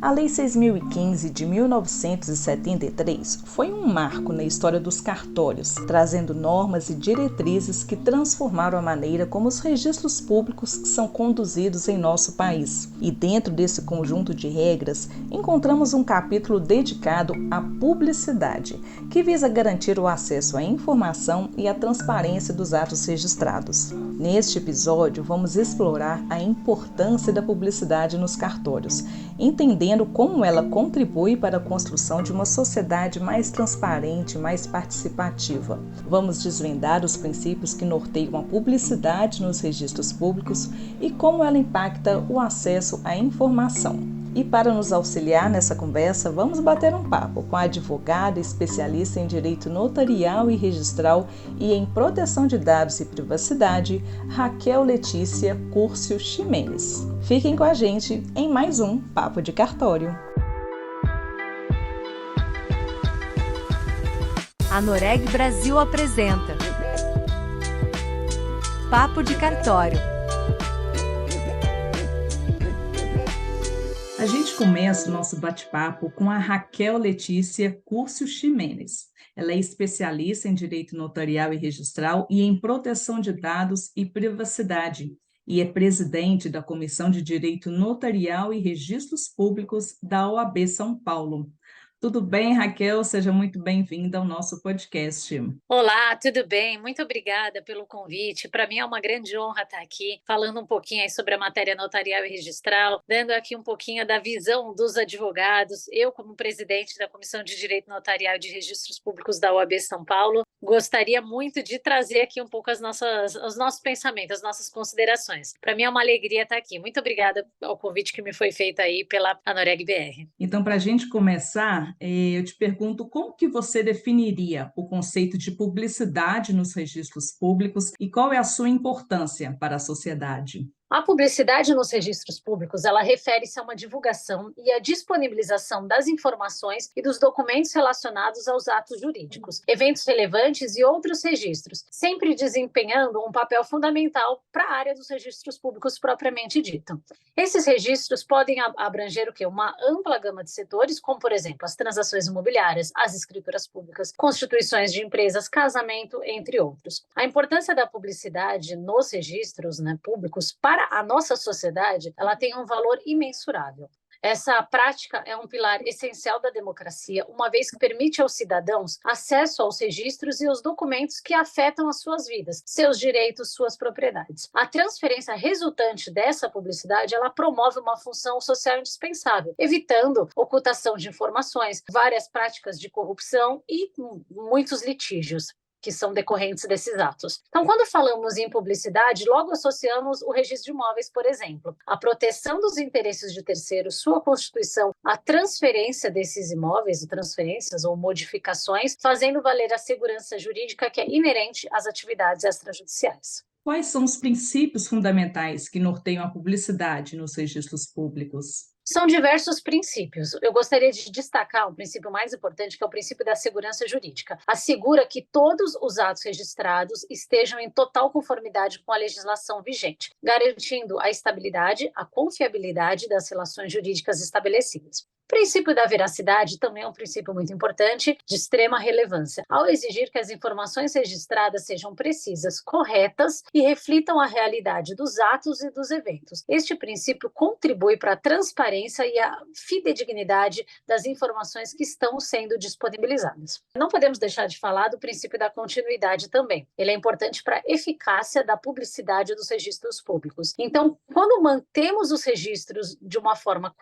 A Lei 6.015 de 1973 foi um marco na história dos cartórios, trazendo normas e diretrizes que transformaram a maneira como os registros públicos são conduzidos em nosso país. E dentro desse conjunto de regras, encontramos um capítulo dedicado à publicidade, que visa garantir o acesso à informação e a transparência dos atos registrados. Neste episódio, vamos explorar a importância da publicidade nos cartórios, entendendo como ela contribui para a construção de uma sociedade mais transparente, mais participativa. Vamos desvendar os princípios que norteiam a publicidade nos registros públicos e como ela impacta o acesso à informação. E para nos auxiliar nessa conversa, vamos bater um papo com a advogada especialista em direito notarial e registral e em proteção de dados e privacidade, Raquel Letícia Curcio Ximenes. Fiquem com a gente em mais um Papo de Cartório. A Noreg Brasil apresenta Papo de Cartório. A gente começa o nosso bate-papo com a Raquel Letícia Curcio Ximenes. Ela é especialista em direito notarial e registral e em proteção de dados e privacidade, e é presidente da Comissão de Direito Notarial e Registros Públicos da OAB São Paulo. Tudo bem, Raquel? Seja muito bem-vinda ao nosso podcast. Olá, tudo bem? Muito obrigada pelo convite. Para mim é uma grande honra estar aqui falando um pouquinho aí sobre a matéria notarial e registral, dando aqui um pouquinho da visão dos advogados. Eu, como presidente da Comissão de Direito Notarial e de Registros Públicos da OAB São Paulo, gostaria muito de trazer aqui um pouco os nossos pensamentos, as nossas considerações. Para mim é uma alegria estar aqui. Muito obrigada ao convite que me foi feito aí pela Anoreg BR. Então, para a gente começar, eu te pergunto como que você definiria o conceito de publicidade nos registros públicos e qual é a sua importância para a sociedade? A publicidade nos registros públicos, ela refere-se a uma divulgação e a disponibilização das informações e dos documentos relacionados aos atos jurídicos, eventos relevantes e outros registros, sempre desempenhando um papel fundamental para a área dos registros públicos propriamente dito. Esses registros podem abranger o quê? Uma ampla gama de setores, como, por exemplo, as transações imobiliárias, as escrituras públicas, constituições de empresas, casamento, entre outros. A importância da publicidade nos registros, públicos para a nossa sociedade, ela tem um valor imensurável. Essa prática é um pilar essencial da democracia, uma vez que permite aos cidadãos acesso aos registros e aos documentos que afetam as suas vidas, seus direitos, suas propriedades. A transferência resultante dessa publicidade, ela promove uma função social indispensável, evitando ocultação de informações, várias práticas de corrupção e muitos litígios que são decorrentes desses atos. Então, quando falamos em publicidade, logo associamos o registro de imóveis, por exemplo, a proteção dos interesses de terceiros, sua constituição, a transferência desses imóveis, transferências ou modificações, fazendo valer a segurança jurídica que é inerente às atividades extrajudiciais. Quais são os princípios fundamentais que norteiam a publicidade nos registros públicos? São diversos princípios. Eu gostaria de destacar um princípio mais importante, que é o princípio da segurança jurídica. Assegura que todos os atos registrados estejam em total conformidade com a legislação vigente, garantindo a estabilidade, a confiabilidade das relações jurídicas estabelecidas. O princípio da veracidade também é um princípio muito importante, de extrema relevância, ao exigir que as informações registradas sejam precisas, corretas e reflitam a realidade dos atos e dos eventos. Este princípio contribui para a transparência e a fidedignidade das informações que estão sendo disponibilizadas. Não podemos deixar de falar do princípio da continuidade também. Ele é importante para a eficácia da publicidade dos registros públicos. Então, quando mantemos os registros de uma forma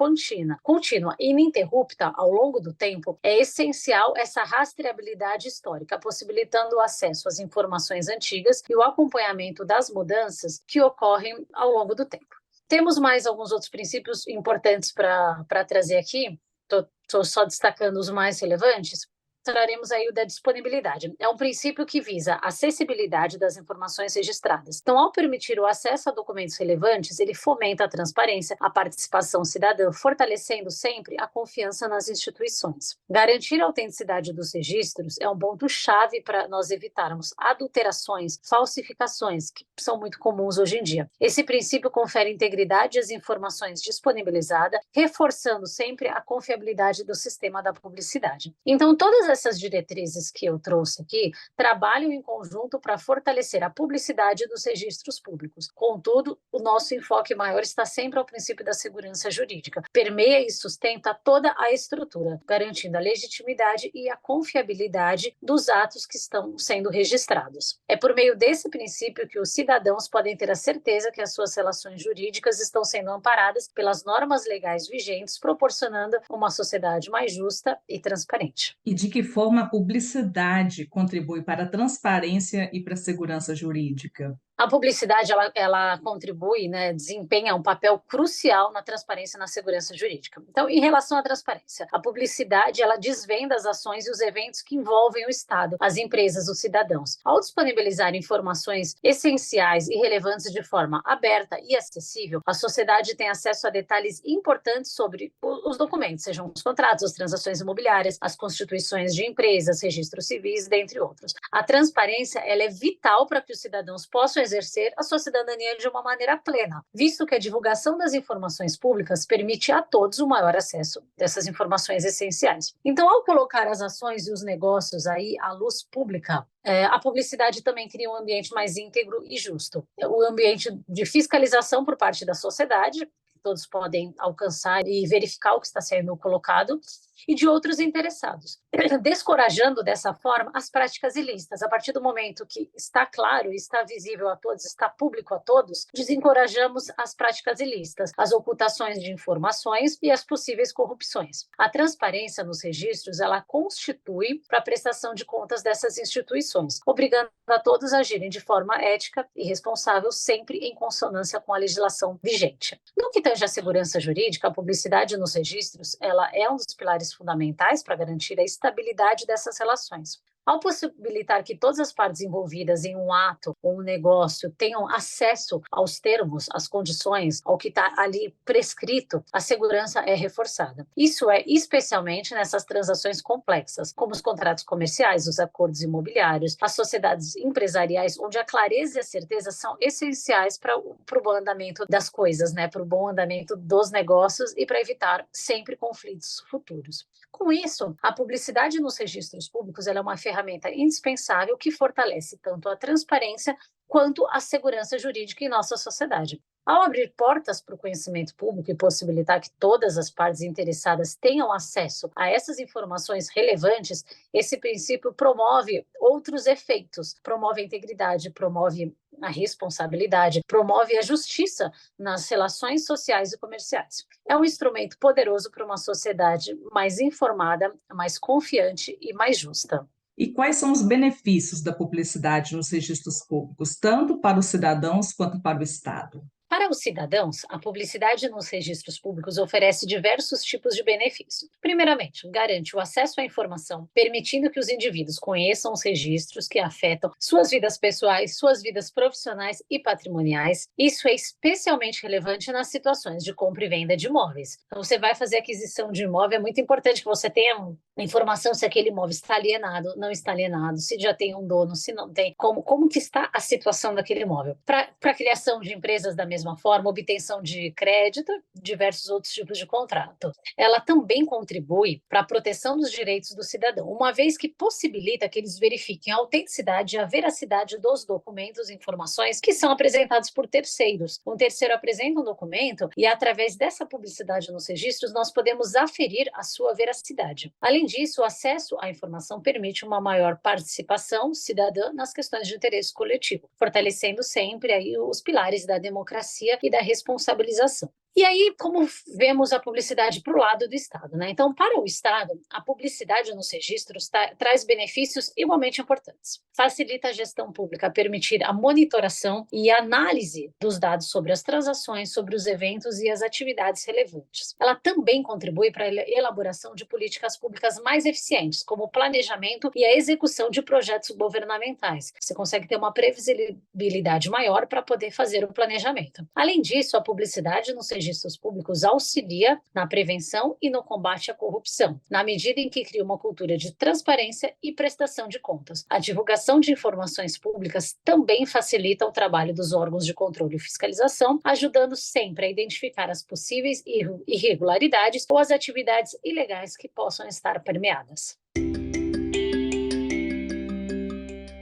contínua e ininterrupta ao longo do tempo, é essencial essa rastreabilidade histórica, possibilitando o acesso às informações antigas e o acompanhamento das mudanças que ocorrem ao longo do tempo. Temos mais alguns outros princípios importantes para trazer aqui, estou só destacando os mais relevantes. traremos aí o da disponibilidade. É um princípio que visa a acessibilidade das informações registradas. Então, ao permitir o acesso a documentos relevantes, ele fomenta a transparência, a participação cidadã, fortalecendo sempre a confiança nas instituições. Garantir a autenticidade dos registros é um ponto-chave para nós evitarmos adulterações, falsificações, que são muito comuns hoje em dia. Esse princípio confere integridade às informações disponibilizadas, reforçando sempre a confiabilidade do sistema da publicidade. Então, todas essas diretrizes que eu trouxe aqui trabalham em conjunto para fortalecer a publicidade dos registros públicos. Contudo, o nosso enfoque maior está sempre ao princípio da segurança jurídica. Permeia e sustenta toda a estrutura, garantindo a legitimidade e a confiabilidade dos atos que estão sendo registrados. É por meio desse princípio que os cidadãos podem ter a certeza que as suas relações jurídicas estão sendo amparadas pelas normas legais vigentes, proporcionando uma sociedade mais justa e transparente. E de que forma a publicidade contribui para a transparência e para a segurança jurídica? A publicidade, ela contribui, né, desempenha um papel crucial na transparência e na segurança jurídica. Então, em relação à transparência, a publicidade, ela desvenda as ações e os eventos que envolvem o Estado, as empresas, os cidadãos. Ao disponibilizar informações essenciais e relevantes de forma aberta e acessível, a sociedade tem acesso a detalhes importantes sobre os documentos, sejam os contratos, as transações imobiliárias, as constituições de empresas, registros civis, dentre outros. A transparência, ela é vital para que os cidadãos possam exercer a sua cidadania de uma maneira plena, visto que a divulgação das informações públicas permite a todos o maior acesso dessas informações essenciais. Então, ao colocar as ações e os negócios aí à luz pública, a publicidade também cria um ambiente mais íntegro e justo. O ambiente de fiscalização por parte da sociedade, que todos podem alcançar e verificar o que está sendo colocado, e de outros interessados, descorajando dessa forma as práticas ilícitas. A partir do momento que está claro, está visível a todos, está público a todos, desencorajamos as práticas ilícitas, as ocultações de informações e as possíveis corrupções. A transparência nos registros, ela constitui para a prestação de contas dessas instituições, obrigando a todos a agirem de forma ética e responsável, sempre em consonância com a legislação vigente. No que tange à segurança jurídica, a publicidade nos registros, ela é um dos pilares fundamentais para garantir a estabilidade dessas relações. Ao possibilitar que todas as partes envolvidas em um ato ou um negócio tenham acesso aos termos, às condições, ao que está ali prescrito, a segurança é reforçada. Isso é especialmente nessas transações complexas, como os contratos comerciais, os acordos imobiliários, as sociedades empresariais, onde a clareza e a certeza são essenciais para o bom andamento das coisas, né? Para o bom andamento dos negócios e para evitar sempre conflitos futuros. Com isso, a publicidade nos registros públicos ela é uma ferramenta indispensável que fortalece tanto a transparência quanto a segurança jurídica em nossa sociedade. Ao abrir portas para o conhecimento público e possibilitar que todas as partes interessadas tenham acesso a essas informações relevantes, esse princípio promove outros efeitos, promove a integridade, promove a responsabilidade, promove a justiça nas relações sociais e comerciais. É um instrumento poderoso para uma sociedade mais informada, mais confiante e mais justa. E quais são os benefícios da publicidade nos registros públicos, tanto para os cidadãos quanto para o Estado? Para os cidadãos, a publicidade nos registros públicos oferece diversos tipos de benefício. Primeiramente, garante o acesso à informação, permitindo que os indivíduos conheçam os registros que afetam suas vidas pessoais, suas vidas profissionais e patrimoniais. Isso é especialmente relevante nas situações de compra e venda de imóveis. Então, você vai fazer aquisição de imóvel, é muito importante que você tenha informação se aquele imóvel está alienado, não está alienado, se já tem um dono, se não tem, como que está a situação daquele imóvel. Para a criação de empresas da mesma forma, obtenção de crédito, diversos outros tipos de contrato. Ela também contribui para a proteção dos direitos do cidadão, uma vez que possibilita que eles verifiquem a autenticidade e a veracidade dos documentos e informações que são apresentados por terceiros. Um terceiro apresenta um documento e, através dessa publicidade nos registros, nós podemos aferir a sua veracidade. Além disso, o acesso à informação permite uma maior participação cidadã nas questões de interesse coletivo, fortalecendo sempre aí os pilares da democracia e da responsabilização. E aí, como vemos a publicidade para o lado do Estado, né? Então, para o Estado, a publicidade nos registros traz benefícios igualmente importantes. Facilita a gestão pública a permitir a monitoração e análise dos dados sobre as transações, sobre os eventos e as atividades relevantes. Ela também contribui para a elaboração de políticas públicas mais eficientes, como o planejamento e a execução de projetos governamentais. Você consegue ter uma previsibilidade maior para poder fazer o planejamento. Além disso, a publicidade nos registros públicos auxilia na prevenção e no combate à corrupção, na medida em que cria uma cultura de transparência e prestação de contas. A divulgação de informações públicas também facilita o trabalho dos órgãos de controle e fiscalização, ajudando sempre a identificar as possíveis irregularidades ou as atividades ilegais que possam estar permeadas.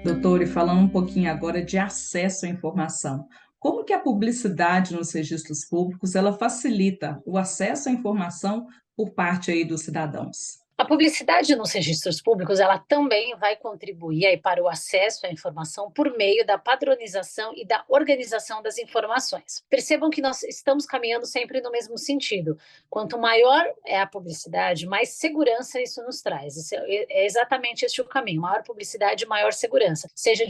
Doutor, e falando um pouquinho agora de acesso à informação, como que a publicidade nos registros públicos ela facilita o acesso à informação por parte aí dos cidadãos? A publicidade nos registros públicos, ela também vai contribuir aí para o acesso à informação por meio da padronização e da organização das informações. Percebam que nós estamos caminhando sempre no mesmo sentido. Quanto maior é a publicidade, mais segurança isso nos traz. É exatamente este o caminho. Maior publicidade, maior segurança, seja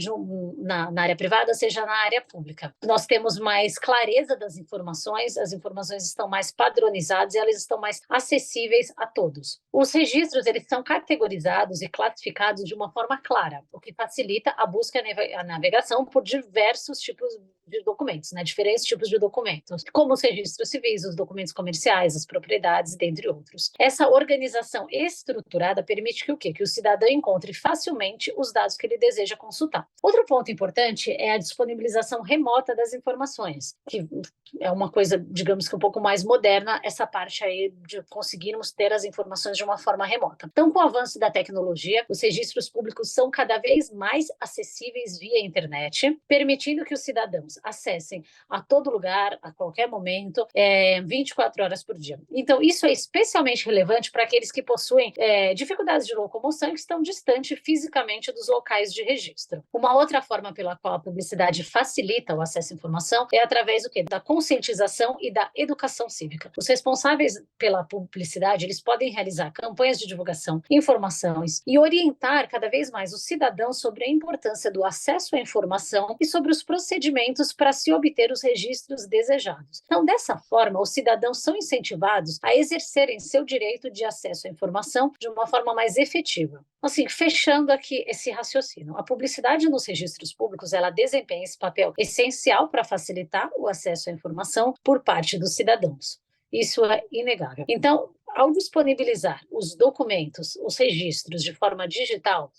na área privada, seja na área pública. Nós temos mais clareza das informações, as informações estão mais padronizadas e elas estão mais acessíveis a todos. Os registros eles são categorizados e classificados de uma forma clara, o que facilita a busca e a navegação por diversos tipos de documentos, né? Diferentes tipos de documentos, como os registros civis, os documentos comerciais, as propriedades, dentre outros. Essa organização estruturada permite que o quê? Que o cidadão encontre facilmente os dados que ele deseja consultar. Outro ponto importante é a disponibilização remota das informações, que é uma coisa, digamos que um pouco mais moderna, essa parte aí de conseguirmos ter as informações de uma forma remota. Então, com o avanço da tecnologia, os registros públicos são cada vez mais acessíveis via internet, permitindo que os cidadãos acessem a todo lugar, a qualquer momento, 24 horas por dia. Então, isso é especialmente relevante para aqueles que possuem dificuldades de locomoção e que estão distantes fisicamente dos locais de registro. Uma outra forma pela qual a publicidade facilita o acesso à informação é através do quê? Da conscientização e da educação cívica. Os responsáveis pela publicidade, eles podem realizar campanhas de divulgação, informações e orientar cada vez mais os cidadãos sobre a importância do acesso à informação e sobre os procedimentos para se obter os registros desejados. Então, dessa forma, os cidadãos são incentivados a exercerem seu direito de acesso à informação de uma forma mais efetiva. Assim, fechando aqui esse raciocínio, a publicidade nos registros públicos, ela desempenha esse papel essencial para facilitar o acesso à informação por parte dos cidadãos. Isso é inegável. Então, ao disponibilizar os documentos, os registros de forma digital,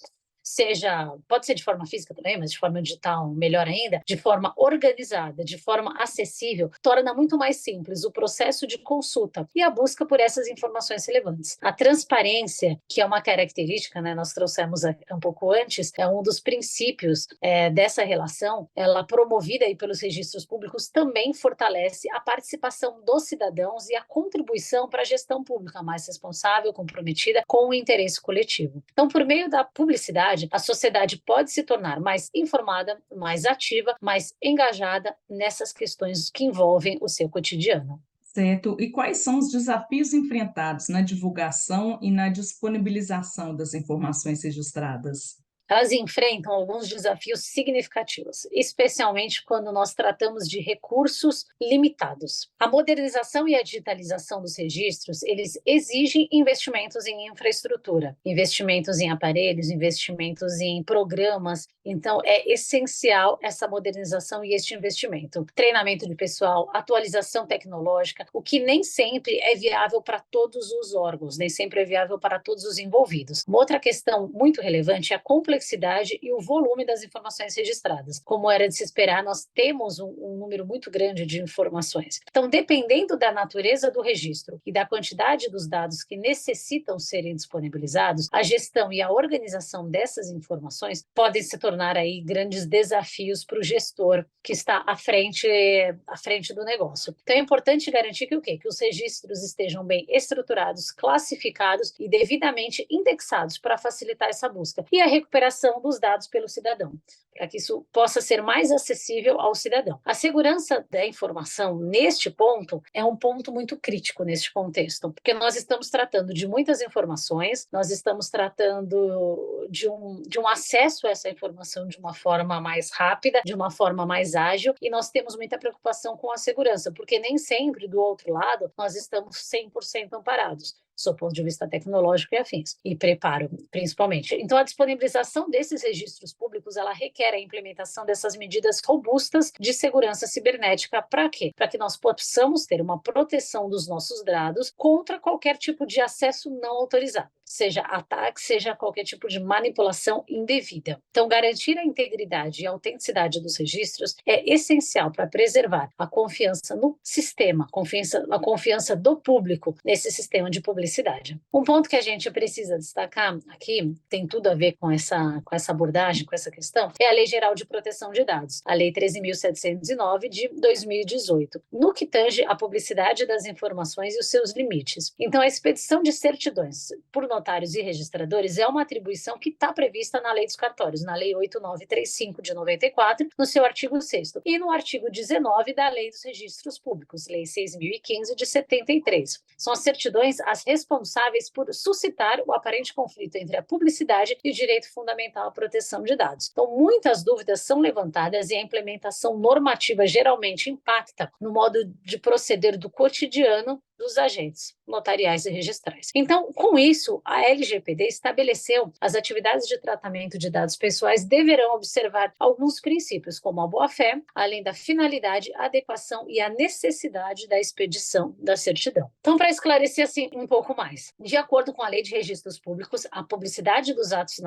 pode ser de forma física também, mas de forma digital melhor ainda, de forma organizada, de forma acessível, torna muito mais simples o processo de consulta e a busca por essas informações relevantes. A transparência, que é uma característica, né, nós trouxemos um pouco antes, é um dos princípios dessa relação, ela promovida aí pelos registros públicos, também fortalece a participação dos cidadãos e a contribuição para a gestão pública mais responsável, comprometida com o interesse coletivo. Então, por meio da publicidade, a sociedade pode se tornar mais informada, mais ativa, mais engajada nessas questões que envolvem o seu cotidiano. Certo. E quais são os desafios enfrentados na divulgação e na disponibilização das informações registradas? Elas enfrentam alguns desafios significativos, especialmente quando nós tratamos de recursos limitados. A modernização e a digitalização dos registros, eles exigem investimentos em infraestrutura, investimentos em aparelhos, investimentos em programas. Então, é essencial essa modernização e este investimento. Treinamento de pessoal, atualização tecnológica, o que nem sempre é viável para todos os órgãos, nem sempre é viável para todos os envolvidos. Uma outra questão muito relevante é a complexidade e o volume das informações registradas. Como era de se esperar, nós temos um número muito grande de informações. Então, dependendo da natureza do registro e da quantidade dos dados que necessitam serem disponibilizados, a gestão e a organização dessas informações podem se tornar aí grandes desafios para o gestor que está à frente do negócio. Então, é importante garantir que o quê? Que os registros estejam bem estruturados, classificados e devidamente indexados para facilitar essa busca. E a recuperação exploração dos dados pelo cidadão, para que isso possa ser mais acessível ao cidadão. A segurança da informação, neste ponto, é um ponto muito crítico neste contexto, porque nós estamos tratando de muitas informações, nós estamos tratando de um acesso a essa informação de uma forma mais rápida, de uma forma mais ágil, e nós temos muita preocupação com a segurança, porque nem sempre, do outro lado, nós estamos 100% amparados, do ponto de vista tecnológico e afins, e preparo, principalmente. Então, a disponibilização desses registros públicos, ela requer a implementação dessas medidas robustas de segurança cibernética. Para quê? Para que nós possamos ter uma proteção dos nossos dados contra qualquer tipo de acesso não autorizado, seja ataque, seja qualquer tipo de manipulação indevida. Então, garantir a integridade e a autenticidade dos registros é essencial para preservar a confiança no sistema, a confiança do público nesse sistema de publicidade. Um ponto que a gente precisa destacar aqui, tem tudo a ver com essa abordagem, com essa questão, é a Lei Geral de Proteção de Dados, a Lei 13.709 de 2018, no que tange a publicidade das informações e os seus limites. Então, a expedição de certidões por notários e registradores é uma atribuição que está prevista na Lei dos Cartórios, na Lei 8935 de 94, no seu artigo 6º, e no artigo 19 da Lei dos Registros Públicos, Lei 6.015 de 73. São as certidões as responsáveis por suscitar o aparente conflito entre a publicidade e o direito fundamental à proteção de dados. Então, muitas dúvidas são levantadas e a implementação normativa geralmente impacta no modo de proceder do cotidiano dos agentes notariais e registrais. Então, com isso, a LGPD estabeleceu as atividades de tratamento de dados pessoais deverão observar alguns princípios, como a boa-fé, além da finalidade, a adequação e a necessidade da expedição da certidão. Então, para esclarecer assim um pouco mais, de acordo com a Lei de Registros Públicos, a publicidade dos atos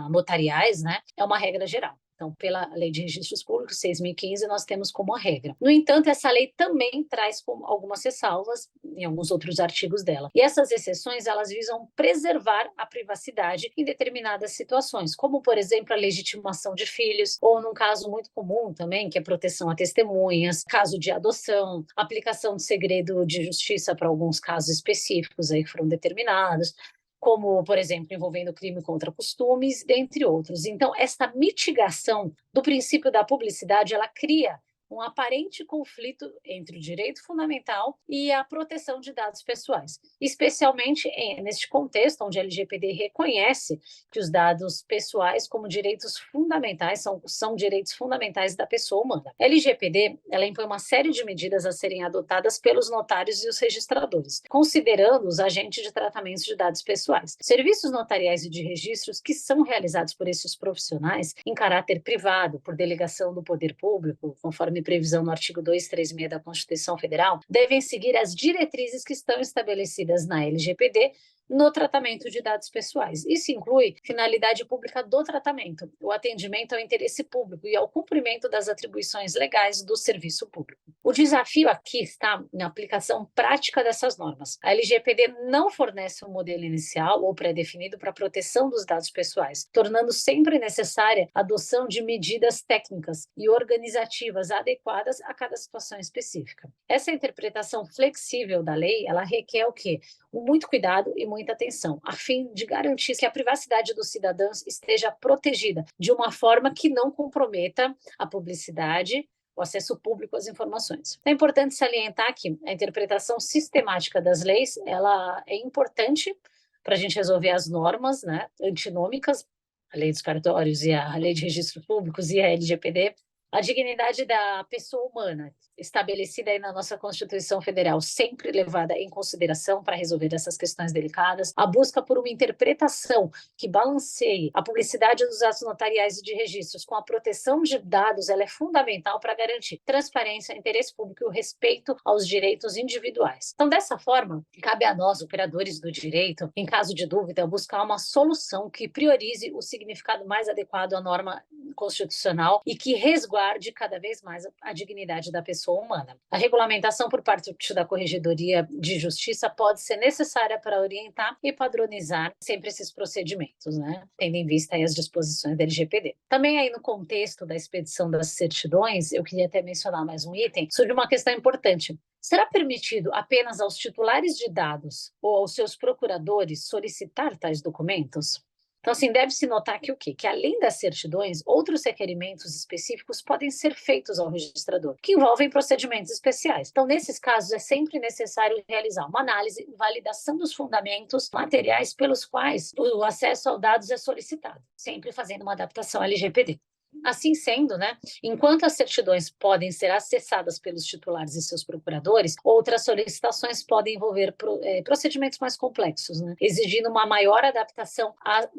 notariais, né, é uma regra geral. Então, pela Lei de Registros Públicos, 6.015, nós temos como a regra. No entanto, essa lei também traz algumas ressalvas em alguns outros artigos dela. E essas exceções, elas visam preservar a privacidade em determinadas situações, como, por exemplo, a legitimação de filhos, ou num caso muito comum também, que é proteção a testemunhas, caso de adoção, aplicação de segredo de justiça para alguns casos específicos aí que foram determinados, como, por exemplo, envolvendo crime contra costumes, dentre outros. Então, esta mitigação do princípio da publicidade, ela cria um aparente conflito entre o direito fundamental e a proteção de dados pessoais, especialmente neste contexto onde a LGPD reconhece que os dados pessoais como direitos fundamentais são direitos fundamentais da pessoa humana. A LGPD, ela impõe uma série de medidas a serem adotadas pelos notários e os registradores, considerando os agentes de tratamento de dados pessoais. Serviços notariais e de registros que são realizados por esses profissionais em caráter privado, por delegação do poder público, conforme previsão no artigo 236 da Constituição Federal, devem seguir as diretrizes que estão estabelecidas na LGPD no tratamento de dados pessoais. Isso inclui finalidade pública do tratamento, o atendimento ao interesse público e ao cumprimento das atribuições legais do serviço público. O desafio aqui está na aplicação prática dessas normas. A LGPD não fornece um modelo inicial ou pré-definido para a proteção dos dados pessoais, tornando sempre necessária a adoção de medidas técnicas e organizativas adequadas a cada situação específica. Essa interpretação flexível da lei, ela requer o quê? Muito cuidado e muita atenção, a fim de garantir que a privacidade dos cidadãos esteja protegida de uma forma que não comprometa a publicidade, o acesso público às informações. É importante salientar que a interpretação sistemática das leis, ela é importante para a gente resolver as normas, né, antinômicas, a Lei dos Cartórios e a Lei de Registros Públicos e a LGPD, a dignidade da pessoa humana, estabelecida aí na nossa Constituição Federal, sempre levada em consideração para resolver essas questões delicadas, a busca por uma interpretação que balanceie a publicidade dos atos notariais e de registros com a proteção de dados, ela é fundamental para garantir transparência, interesse público e o respeito aos direitos individuais. Então, dessa forma, cabe a nós, operadores do direito, em caso de dúvida, buscar uma solução que priorize o significado mais adequado à norma constitucional e que resguarde cada vez mais a dignidade da pessoa humana. A regulamentação por parte da Corregedoria de Justiça pode ser necessária para orientar e padronizar sempre esses procedimentos, né? Tendo em vista aí as disposições da LGPD. Também aí no contexto da expedição das certidões, eu queria até mencionar mais um item, surge uma questão importante. Será permitido apenas aos titulares de dados ou aos seus procuradores solicitar tais documentos? Então, assim, deve-se notar que o quê? Que além das certidões, outros requerimentos específicos podem ser feitos ao registrador, que envolvem procedimentos especiais. Então, nesses casos, é sempre necessário realizar uma análise e validação dos fundamentos materiais pelos quais o acesso aos dados é solicitado, sempre fazendo uma adaptação LGPD. Assim sendo, enquanto as certidões podem ser acessadas pelos titulares e seus procuradores, outras solicitações podem envolver procedimentos mais complexos, exigindo uma maior adaptação à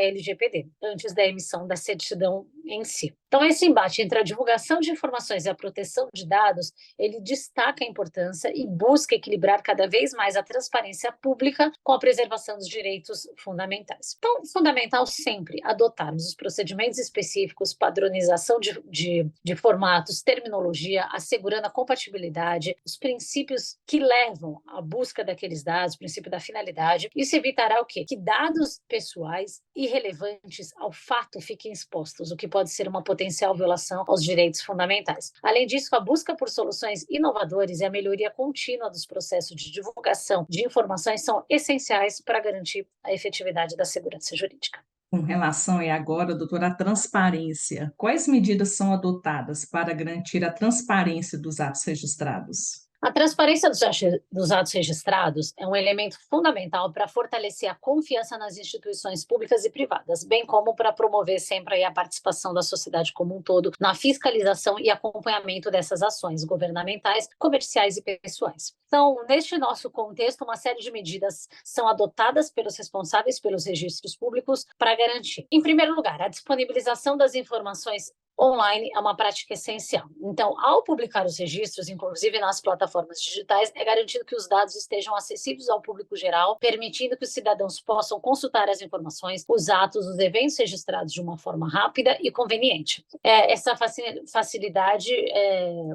LGPD, antes da emissão da certidão em si. Então, esse embate entre a divulgação de informações e a proteção de dados, ele destaca a importância e busca equilibrar cada vez mais a transparência pública com a preservação dos direitos fundamentais. Então, é fundamental sempre adotarmos os procedimentos específicos, padronização de formatos, terminologia, assegurando a compatibilidade, os princípios que levam à busca daqueles dados, o princípio da finalidade. Isso evitará o quê? Que dados pessoais irrelevantes ao fato fiquem expostos, o que pode ser uma potencial violação aos direitos fundamentais. Além disso, a busca por soluções inovadoras e a melhoria contínua dos processos de divulgação de informações são essenciais para garantir a efetividade da segurança jurídica. Com relação agora, doutora, à transparência, quais medidas são adotadas para garantir a transparência dos atos registrados? A transparência dos atos registrados é um elemento fundamental para fortalecer a confiança nas instituições públicas e privadas, bem como para promover sempre a participação da sociedade como um todo na fiscalização e acompanhamento dessas ações governamentais, comerciais e pessoais. Então, neste nosso contexto, uma série de medidas são adotadas pelos responsáveis pelos registros públicos para garantir, em primeiro lugar, a disponibilização das informações online é uma prática essencial. Então, ao publicar os registros, inclusive nas plataformas digitais, é garantido que os dados estejam acessíveis ao público geral, permitindo que os cidadãos possam consultar as informações, os atos, os eventos registrados de uma forma rápida e conveniente. Essa facilidade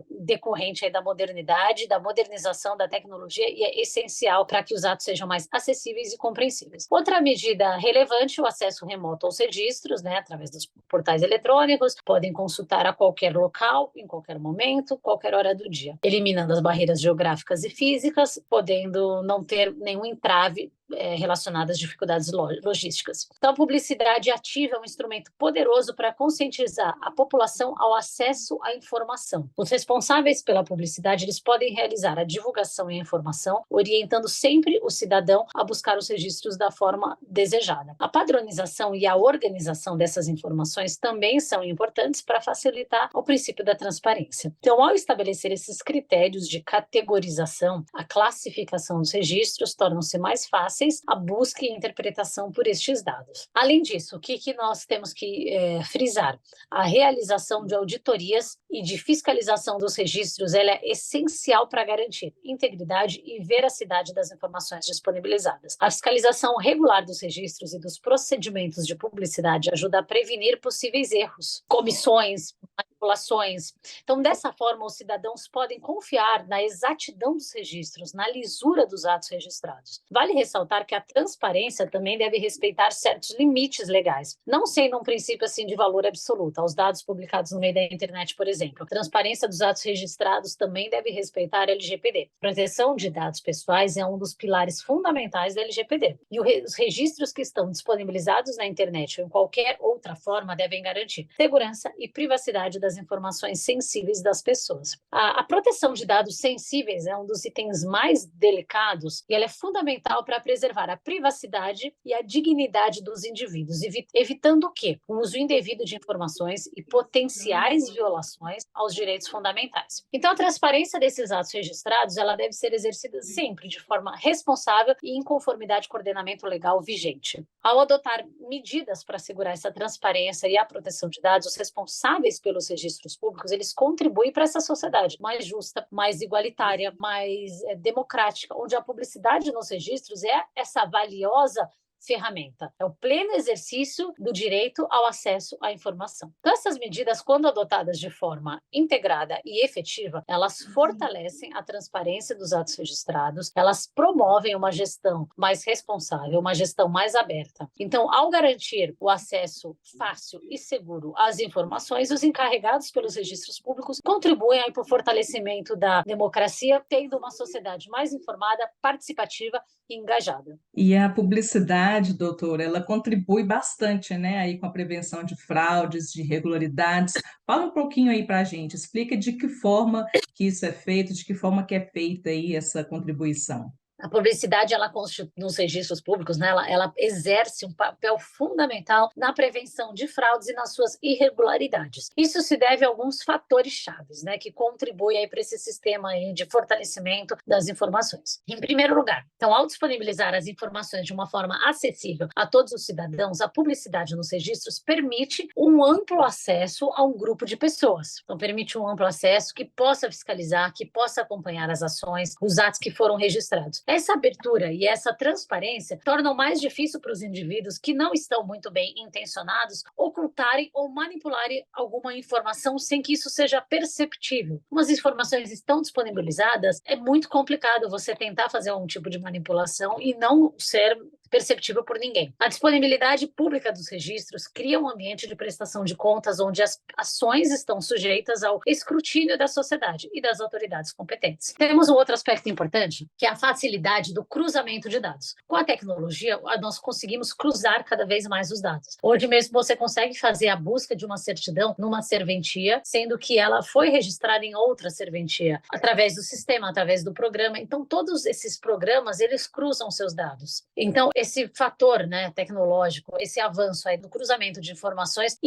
decorrente aí da modernidade, da modernização da tecnologia, e é essencial para que os atos sejam mais acessíveis e compreensíveis. Outra medida relevante é o acesso remoto aos registros, através dos portais eletrônicos, podem consultar a qualquer local, em qualquer momento, qualquer hora do dia, eliminando as barreiras geográficas e físicas, podendo não ter nenhum entrave relacionado às dificuldades logísticas. Então, a publicidade ativa é um instrumento poderoso para conscientizar a população ao acesso à informação. Os responsáveis pela publicidade, eles podem realizar a divulgação e a informação, orientando sempre o cidadão a buscar os registros da forma desejada. A padronização e a organização dessas informações também são importantes para facilitar o princípio da transparência. Então, ao estabelecer esses critérios de categorização, a classificação dos registros tornam-se mais fáceis a busca e interpretação por estes dados. Além disso, o que nós temos que frisar? A realização de auditorias e de fiscalização dos registros, ela é essencial para garantir integridade e veracidade das informações disponibilizadas. A fiscalização regular dos registros e dos procedimentos de publicidade ajuda a prevenir possíveis erros, comissões, manipulações. Então, dessa forma, os cidadãos podem confiar na exatidão dos registros, na lisura dos atos registrados. Vale ressaltar que a transparência também deve respeitar certos limites legais, não sendo um princípio assim de valor absoluto. Aos dados publicados no meio da internet, por exemplo, a transparência dos atos registrados também deve respeitar a LGPD. A proteção de dados pessoais é um dos pilares fundamentais da LGPD. E os registros que estão disponibilizados na internet ou em qualquer outra forma devem garantir segurança e privacidade das informações sensíveis das pessoas. A proteção de dados sensíveis é um dos itens mais delicados e ela é fundamental para preservar a privacidade e a dignidade dos indivíduos, evitando o quê? O uso indevido de informações e potenciais violações aos direitos fundamentais. Então, a transparência desses atos registrados, ela deve ser exercida sempre de forma responsável e em conformidade com o ordenamento legal vigente. Ao adotar medidas para assegurar essa transparência e a proteção de dados, os responsáveis pelos registros públicos, eles contribuem para essa sociedade mais justa, mais igualitária, mais democrática, onde a publicidade nos registros é essa valiosa ferramenta. É o pleno exercício do direito ao acesso à informação. Então, essas medidas, quando adotadas de forma integrada e efetiva, elas fortalecem a transparência dos atos registrados, elas promovem uma gestão mais responsável, uma gestão mais aberta. Então, ao garantir o acesso fácil e seguro às informações, os encarregados pelos registros públicos contribuem para o fortalecimento da democracia, tendo uma sociedade mais informada, participativa e engajada. E a publicidade publicidade, doutora, ela contribui bastante, né, aí com a prevenção de fraudes, de irregularidades. Fala um pouquinho aí para a gente, explica de que forma que isso é feito, de que forma que é feita aí essa contribuição. A publicidade, ela nos registros públicos, né, ela exerce um papel fundamental na prevenção de fraudes e nas suas irregularidades. Isso se deve a alguns fatores chaves, né, que contribuem para esse sistema aí de fortalecimento das informações. Em primeiro lugar, então, ao disponibilizar as informações de uma forma acessível a todos os cidadãos, a publicidade nos registros permite um amplo acesso a um grupo de pessoas. Então, permite um amplo acesso que possa fiscalizar, que possa acompanhar as ações, os atos que foram registrados. Essa abertura e essa transparência tornam mais difícil para os indivíduos que não estão muito bem intencionados ocultarem ou manipularem alguma informação sem que isso seja perceptível. Como as informações estão disponibilizadas, é muito complicado você tentar fazer algum tipo de manipulação e não ser perceptível por ninguém. A disponibilidade pública dos registros cria um ambiente de prestação de contas onde as ações estão sujeitas ao escrutínio da sociedade e das autoridades competentes. Temos um outro aspecto importante, que é a facilidade do cruzamento de dados. Com a tecnologia, nós conseguimos cruzar cada vez mais os dados. Hoje mesmo você consegue fazer a busca de uma certidão numa serventia, sendo que ela foi registrada em outra serventia, através do sistema, através do programa. Então, todos esses programas, eles cruzam seus dados. Então, esse fator, né, tecnológico, esse avanço aí do cruzamento de informações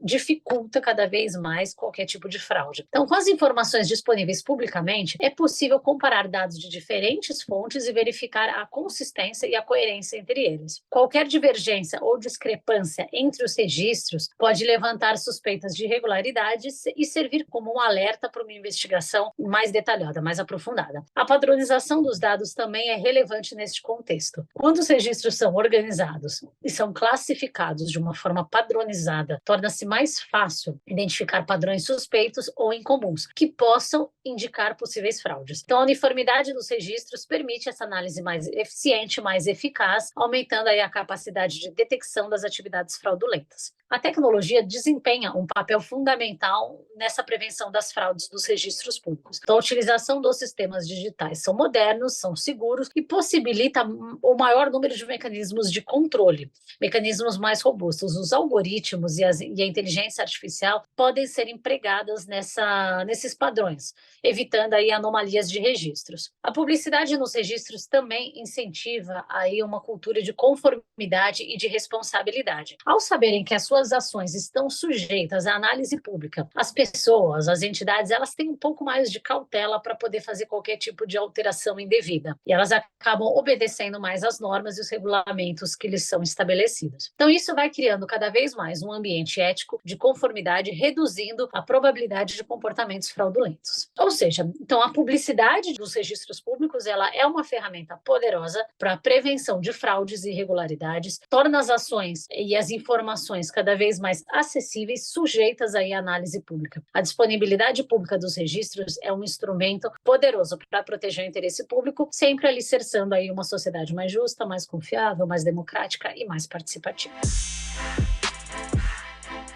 dificulta cada vez mais qualquer tipo de fraude. Então, com as informações disponíveis publicamente, é possível comparar dados de diferentes fontes e verificar a consistência e a coerência entre eles. Qualquer divergência ou discrepância entre os registros pode levantar suspeitas de irregularidades e servir como um alerta para uma investigação mais detalhada, mais aprofundada. A padronização dos dados também é relevante neste contexto. Quando os registros são organizados e são classificados de uma forma padronizada, torna-se mais fácil identificar padrões suspeitos ou incomuns, que possam indicar possíveis fraudes. Então, a uniformidade dos registros permite essa análise mais eficiente, mais eficaz, aumentando aí a capacidade de detecção das atividades fraudulentas. A tecnologia desempenha um papel fundamental nessa prevenção das fraudes dos registros públicos. Então, a utilização dos sistemas digitais são modernos, são seguros e possibilita o maior número de mecanismos de controle, mecanismos mais robustos. Os algoritmos e a inteligência artificial podem ser empregadas nesses padrões, evitando aí anomalias de registros. A publicidade nos registros também incentiva aí uma cultura de conformidade e de responsabilidade. Ao saberem que as suas ações estão sujeitas à análise pública, as pessoas, as entidades, elas têm um pouco mais de cautela para poder fazer qualquer tipo de alteração indevida. E elas acabam obedecendo mais às normas e os regulamentos que lhes são estabelecidos. Então, isso vai criando cada vez mais um ambiente ético de conformidade, reduzindo a probabilidade de comportamentos fraudulentos. Ou seja, então a publicidade dos registros públicos, ela é uma ferramenta poderosa para a prevenção de fraudes e irregularidades, torna as ações e as informações cada vez mais acessíveis, sujeitas aí à análise pública. A disponibilidade pública dos registros é um instrumento poderoso para proteger o interesse público, sempre alicerçando aí uma sociedade mais justa, mais confiável, mais democrática e mais participativa.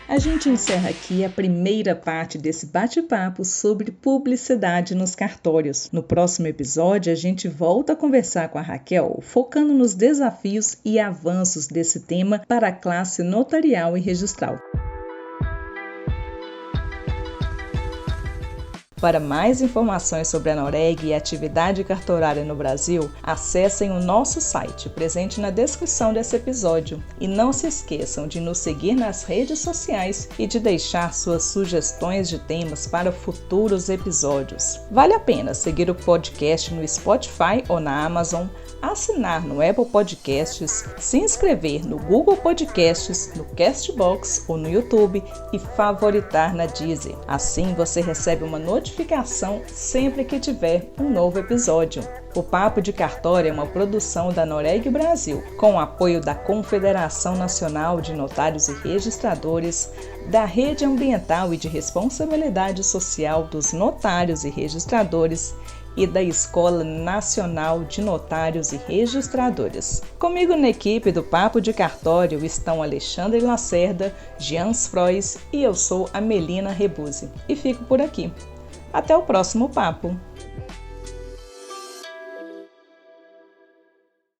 A gente encerra aqui a primeira parte desse bate-papo sobre publicidade nos cartórios. No próximo episódio, a gente volta a conversar com a Raquel, focando nos desafios e avanços desse tema para a classe notarial e registral. Para mais informações sobre a Noreg e a atividade cartorária no Brasil, acessem o nosso site, presente na descrição desse episódio. E não se esqueçam de nos seguir nas redes sociais e de deixar suas sugestões de temas para futuros episódios. Vale a pena seguir o podcast no Spotify ou na Amazon, assinar no Apple Podcasts, se inscrever no Google Podcasts, no Castbox ou no YouTube e favoritar na Deezer. Assim você recebe uma notificação sempre que tiver um novo episódio. O Papo de Cartório é uma produção da Noreg Brasil, com o apoio da Confederação Nacional de Notários e Registradores, da Rede Ambiental e de Responsabilidade Social dos Notários e Registradores e da Escola Nacional de Notários e Registradores. Comigo na equipe do Papo de Cartório estão Alexandre Lacerda, Jeans Frois e eu sou a Melina Rebuzzi. E fico por aqui. Até o próximo papo!